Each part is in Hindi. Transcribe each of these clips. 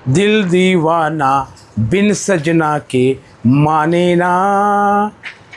दिल दीवाना बिन सजना के माने ना,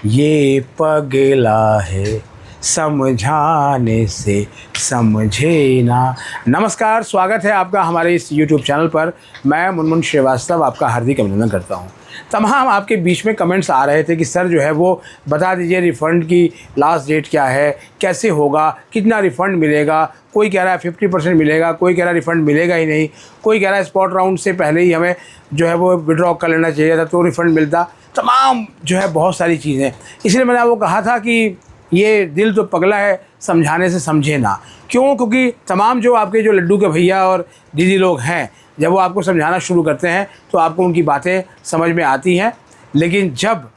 ये पगला है समझाने से समझे ना। नमस्कार, स्वागत है आपका हमारे इस YouTube चैनल पर। मैं मुनमुन श्रीवास्तव आपका हार्दिक अभिनंदन करता हूं। तमाम आपके बीच में कमेंट्स आ रहे थे कि सर जो है वो बता दीजिए रिफ़ंड की लास्ट डेट क्या है, कैसे होगा, कितना रिफ़ंड मिलेगा। कोई कह रहा है 50% मिलेगा, कोई कह रहा है रिफ़ंड मिलेगा ही नहीं, कोई कह रहा है स्पॉट राउंड से पहले ही हमें जो है वो विड्रॉ कर लेना चाहिए था तो रिफ़ंड मिलता। तमाम जो है बहुत सारी चीज़ें, इसलिए मैंने आपको कहा था कि ये दिल तो पगला है समझाने से समझे ना। क्यों? क्योंकि तमाम जो आपके जो लड्डू के भैया और दीदी लोग हैं, जब वो आपको समझाना शुरू करते हैं तो आपको उनकी बातें समझ में आती हैं, लेकिन जब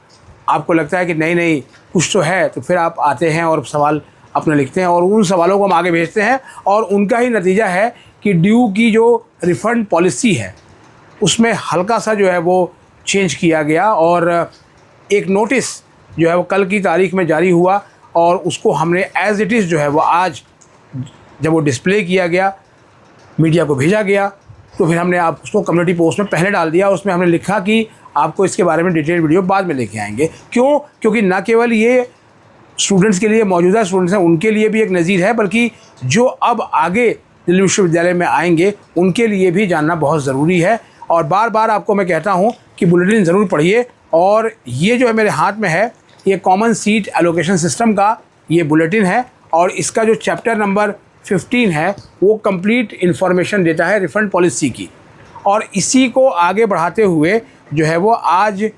आपको लगता है कि नहीं नहीं कुछ तो है, तो फिर आप आते हैं और सवाल अपने लिखते हैं और उन सवालों को हम आगे भेजते हैं। और उनका ही नतीजा है कि ड्यू की जो रिफ़ंड पॉलिसी है उसमें हल्का सा जो है वो चेंज किया गया और एक नोटिस जो है वो कल की तारीख में जारी हुआ और उसको हमने एज़ इट इज़ जो है वो आज जब वो डिस्प्ले किया गया, मीडिया को भेजा गया, तो फिर हमने आप उसको कम्युनिटी पोस्ट में पहले डाल दिया। उसमें हमने लिखा कि आपको इसके बारे में डिटेल वीडियो बाद में लेके आएंगे। क्यों? क्योंकि न केवल ये स्टूडेंट्स के लिए, मौजूदा स्टूडेंट्स हैं उनके लिए भी एक नज़ीर है, बल्कि जो अब आगे दिल्ली विश्वविद्यालय में आएंगे उनके लिए भी जानना बहुत ज़रूरी है। और बार बार आपको मैं कहता हूँ कि बुलेटिन ज़रूर पढ़िए। और ये जो है मेरे हाथ में है, ये कॉमन सीट एलोकेशन सिस्टम का ये बुलेटिन है और इसका जो चैप्टर नंबर 15 है वो कंप्लीट इन्फॉर्मेशन देता है रिफ़ंड पॉलिसी की। और इसी को आगे बढ़ाते हुए जो है वो आज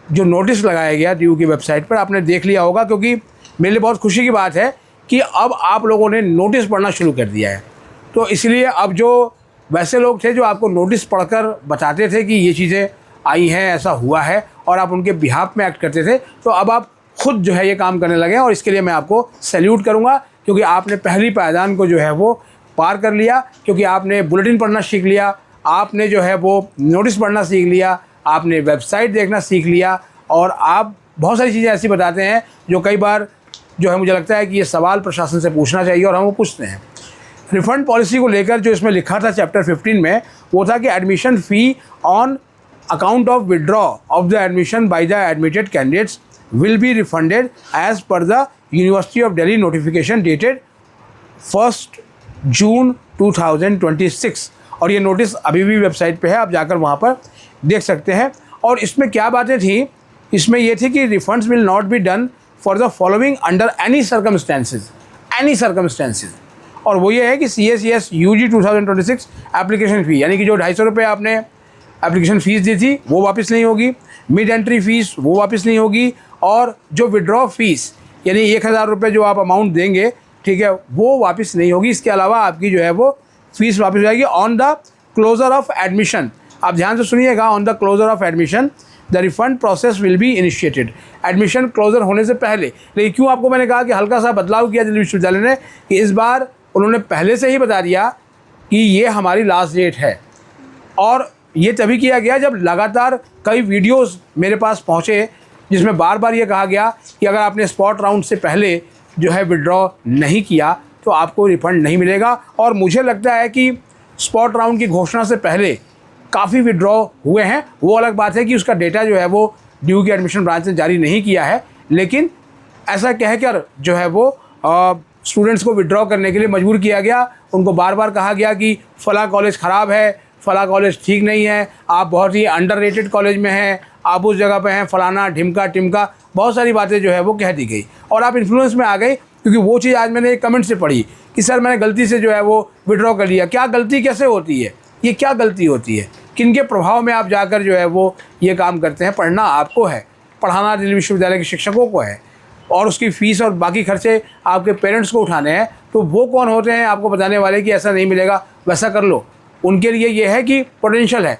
जो नोटिस लगाया गया ड्यू की वेबसाइट पर, आपने देख लिया होगा, क्योंकि मेरे लिए बहुत खुशी की बात है कि अब आप लोगों ने नोटिस पढ़ना शुरू कर दिया है। तो इसलिए अब जो वैसे लोग थे जो आपको नोटिस पढ़कर बताते थे कि ये चीज़ें आई हैं, ऐसा हुआ है, और आप उनके बिहाफ में एक्ट करते थे, तो अब आप खुद जो है ये काम करने लगे हैं। और इसके लिए मैं आपको सैल्यूट करूंगा, क्योंकि आपने पहली पायदान को जो है वो पार कर लिया, क्योंकि आपने बुलेटिन पढ़ना सीख लिया, आपने जो है वो नोटिस पढ़ना सीख लिया, आपने वेबसाइट देखना सीख लिया, और आप बहुत सारी चीज़ें ऐसी बताते हैं जो कई बार जो है मुझे लगता है कि ये सवाल प्रशासन से पूछना चाहिए और हम वो पूछते हैं। रिफ़ंड पॉलिसी को लेकर जो इसमें लिखा था चैप्टर 15 में, वो था कि admission fee on account of withdraw of the admission by the admitted candidates will be refunded as per the University of Delhi notification dated 1st June 2026। और ये नोटिस अभी भी वेबसाइट पे है, आप जाकर वहाँ पर देख सकते हैं। और इसमें क्या बातें थी? इसमें ये थी कि refunds will not be done for the following under any circumstances. और वो ये है कि CACS UG 2026 एप्लीकेशन फ़ी, यानी कि जो 250 रुपये आपने एप्लीकेशन फ़ीस दी थी वो वापस नहीं होगी, मिड एंट्री फ़ीस वो वापस नहीं होगी, और जो विड्रॉ फीस यानी 1000 रुपये जो आप अमाउंट देंगे, ठीक है, वो वापस नहीं होगी। इसके अलावा आपकी जो है वो फीस वापस हो जाएगी on the closure of admission. आप ध्यान से सुनिएगा, on the closure of admission the refund process will be initiated. Admission closure होने से पहले। लेकिन क्यों आपको मैंने कहा कि हल्का सा बदलाव किया दिल्ली विश्वविद्यालय ने, कि इस बार उन्होंने पहले से ही बता दिया कि ये हमारी लास्ट डेट है। और ये तभी किया गया जब लगातार कई वीडियोज़ मेरे पास पहुँचे जिसमें बार बार ये कहा गया कि अगर आपने स्पॉट राउंड से पहले जो है विड्रॉ नहीं किया तो आपको रिफ़ंड नहीं मिलेगा। और मुझे लगता है कि स्पॉट राउंड की घोषणा से पहले काफ़ी विड्रॉ हुए हैं। वो अलग बात है कि उसका डेटा जो है वो ड्यू की एडमिशन ब्रांच ने जारी नहीं किया है, लेकिन ऐसा कहकर जो है वो स्टूडेंट्स को विड्रॉ करने के लिए मजबूर किया गया। उनको बार बार कहा गया कि फ़ला कॉलेज ख़राब है, फ़ला कॉलेज ठीक नहीं है, आप बहुत ही अंडररेटेड कॉलेज में हैं, आप उस जगह पे हैं, फ़लाना ढिमका टिमका, बहुत सारी बातें जो है वो कह दी गई। और आप इन्फ्लुएंस में आ गए, क्योंकि वो चीज़ आज मैंने एक कमेंट से पढ़ी कि सर मैंने गलती से जो है वो विड्रॉ कर लिया। क्या गलती कैसे होती है? ये क्या गलती होती है? किनके प्रभाव में आप जाकर जो है वो ये काम करते हैं? पढ़ना आपको है, पढ़ाना दिल्ली विश्वविद्यालय के शिक्षकों को है, और उसकी फ़ीस और बाकी खर्चे आपके पेरेंट्स को उठाने हैं। तो वो कौन होते हैं आपको बताने वाले कि ऐसा नहीं मिलेगा, वैसा कर लो? उनके लिए ये है कि पोटेंशियल है।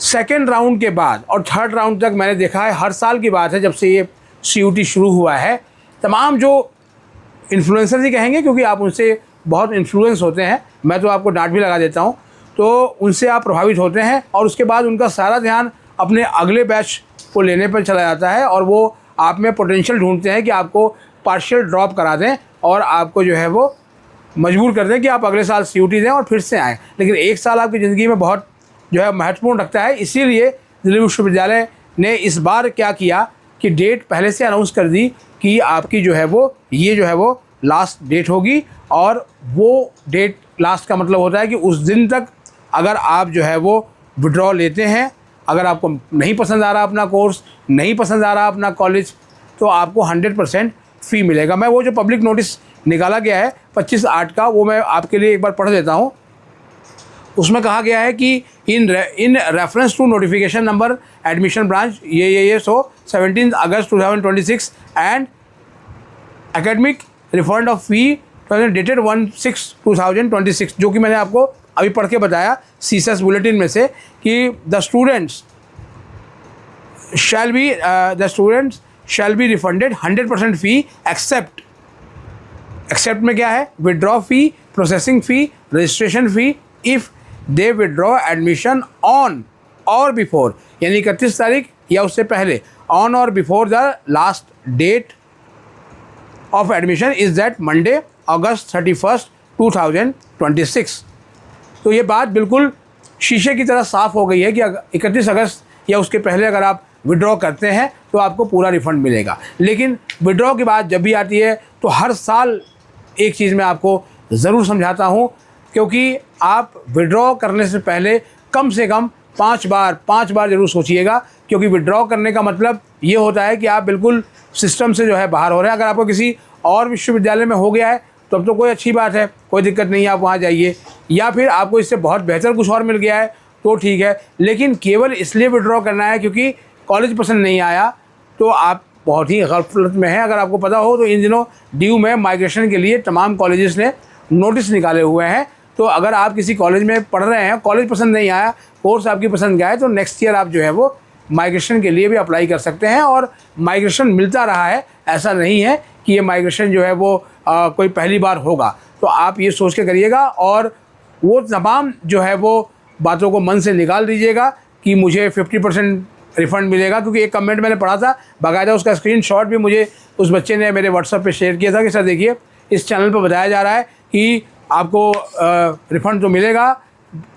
सेकेंड राउंड के बाद और थर्ड राउंड तक मैंने देखा है, हर साल की बात है जब से ये CUT शुरू हुआ है, तमाम जो इन्फ्लुएंसर्स ही कहेंगे क्योंकि आप उनसे बहुत इन्फ्लुएंस होते हैं, मैं तो आपको डांट भी लगा देता हूँ, तो उनसे आप प्रभावित होते हैं और उसके बाद उनका सारा ध्यान अपने अगले बैच को लेने पर चला जाता है और वो आप में पोटेंशियल ढूंढते हैं कि आपको पार्शियल ड्रॉप करा दें और आपको जो है वो मजबूर कर दें कि आप अगले साल CUT दें और फिर से आएँ। लेकिन एक साल आपकी ज़िंदगी में बहुत जो है महत्वपूर्ण रखता है। इसीलिए दिल्ली विश्वविद्यालय ने इस बार क्या किया कि डेट पहले से अनाउंस कर दी कि आपकी जो है वो ये जो है वो लास्ट डेट होगी, और वो डेट लास्ट का मतलब होता है कि उस दिन तक अगर आप जो है वो विड्रॉ लेते हैं, अगर आपको नहीं पसंद आ रहा अपना कोर्स, नहीं पसंद आ रहा अपना कॉलेज, तो आपको 100% फ़ी मिलेगा। मैं वो जो पब्लिक नोटिस निकाला गया है 25/8 का, वो मैं आपके लिए एक बार पढ़ देता हूँ। उसमें कहा गया है कि in reference to notification number admission branch ये सो 17 अगस्त 2026 and academic refund of fee dated 1/6/2026, जो कि मैंने आपको अभी पढ़ के बताया सीसेस बुलेटिन में से कि the students shall be refunded 100% fee except में क्या है, withdraw fee, processing fee, registration fee if they withdraw admission on or before, यानी 31 तारीख या उससे पहले, on or before the last date of admission is that Monday August 31, 2026। तो ये बात बिल्कुल शीशे की तरह साफ़ हो गई है कि 31 अगस्त या उसके पहले अगर आप विड्रॉ करते हैं तो आपको पूरा रिफ़ंड मिलेगा। लेकिन विड्रॉ की बात जब भी आती है तो हर साल एक चीज़ मैं आपको ज़रूर समझाता हूँ, क्योंकि आप विड्रॉ करने से पहले कम से कम 5 बार ज़रूर सोचिएगा, क्योंकि विड्रॉ करने का मतलब ये होता है कि आप बिल्कुल सिस्टम से जो है बाहर हो रहे हैं। अगर आपको किसी और विश्वविद्यालय में हो गया है तो अब तो कोई अच्छी बात है, कोई दिक्कत नहीं है, आप वहाँ जाइए, या फिर आपको इससे बहुत बेहतर कुछ और मिल गया है तो ठीक है। लेकिन केवल इसलिए विड्रॉ करना है क्योंकि कॉलेज पसंद नहीं आया तो आप बहुत ही गफलत में हैं। अगर आपको पता हो तो इन दिनों ड्यू में माइग्रेशन के लिए तमाम कॉलेजेस ने नोटिस निकाले हुए हैं। तो अगर आप किसी कॉलेज में पढ़ रहे हैं, कॉलेज पसंद नहीं आया, कोर्स आपकी पसंद का है, तो नेक्स्ट ईयर आप जो है वो माइग्रेशन के लिए भी अप्लाई कर सकते हैं, और माइग्रेशन मिलता रहा है, ऐसा नहीं है कि ये माइग्रेशन जो है वो कोई पहली बार होगा। तो आप ये सोच के करिएगा और वो तमाम जो है वो बातों को मन से निकाल दीजिएगा कि मुझे 50% रिफ़ंड मिलेगा। क्योंकि एक कमेंट मैंने पढ़ा था, बाकायदा उसका स्क्रीनशॉट भी मुझे उस बच्चे ने मेरे व्हाट्सएप पे शेयर किया था कि सर देखिए इस चैनल पर बताया जा रहा है कि आपको रिफ़ंड तो मिलेगा,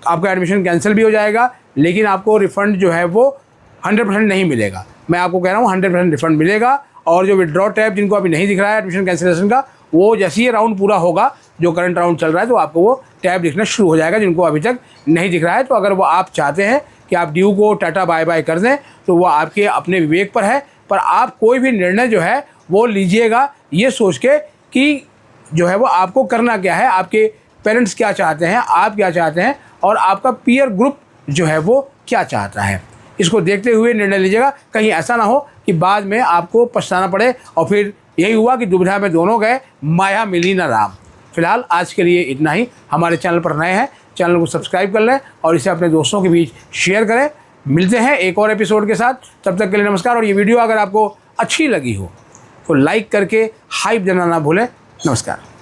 आपका एडमिशन कैंसिल भी हो जाएगा, लेकिन आपको रिफ़ंड जो है वो 100% नहीं मिलेगा। मैं आपको कह रहा हूँ 100% रिफ़ंड मिलेगा। और जो विड्रॉ टैब जिनको अभी नहीं दिख रहा है एडमिशन कैंसिलेशन का, वो जैसे ही राउंड पूरा होगा, जो करंट राउंड चल रहा है, तो आपको वो टैब दिखना शुरू हो जाएगा जिनको अभी तक नहीं दिख रहा है। तो अगर वो आप चाहते हैं कि आप ड्यू को टाटा बाय बाय कर दें तो वो आपके अपने विवेक पर है, पर आप कोई भी निर्णय जो है वो लीजिएगा ये सोच के कि जो है वो आपको करना क्या है, आपके पेरेंट्स क्या चाहते हैं, आप क्या चाहते हैं, और आपका पीयर ग्रुप जो है वो क्या चाहता है। इसको देखते हुए निर्णय लीजिएगा, कहीं ऐसा ना हो कि बाद में आपको पछताना पड़े और फिर यही हुआ कि दुविधा में दोनों गए, माया मिली न राम। फिलहाल आज के लिए इतना ही। हमारे चैनल पर नए हैं, चैनल को सब्सक्राइब कर लें और इसे अपने दोस्तों के बीच शेयर करें। मिलते हैं एक और एपिसोड के साथ, तब तक के लिए नमस्कार। और ये वीडियो अगर आपको अच्छी लगी हो तो लाइक करके हाइप देना ना भूलें। नमस्कार।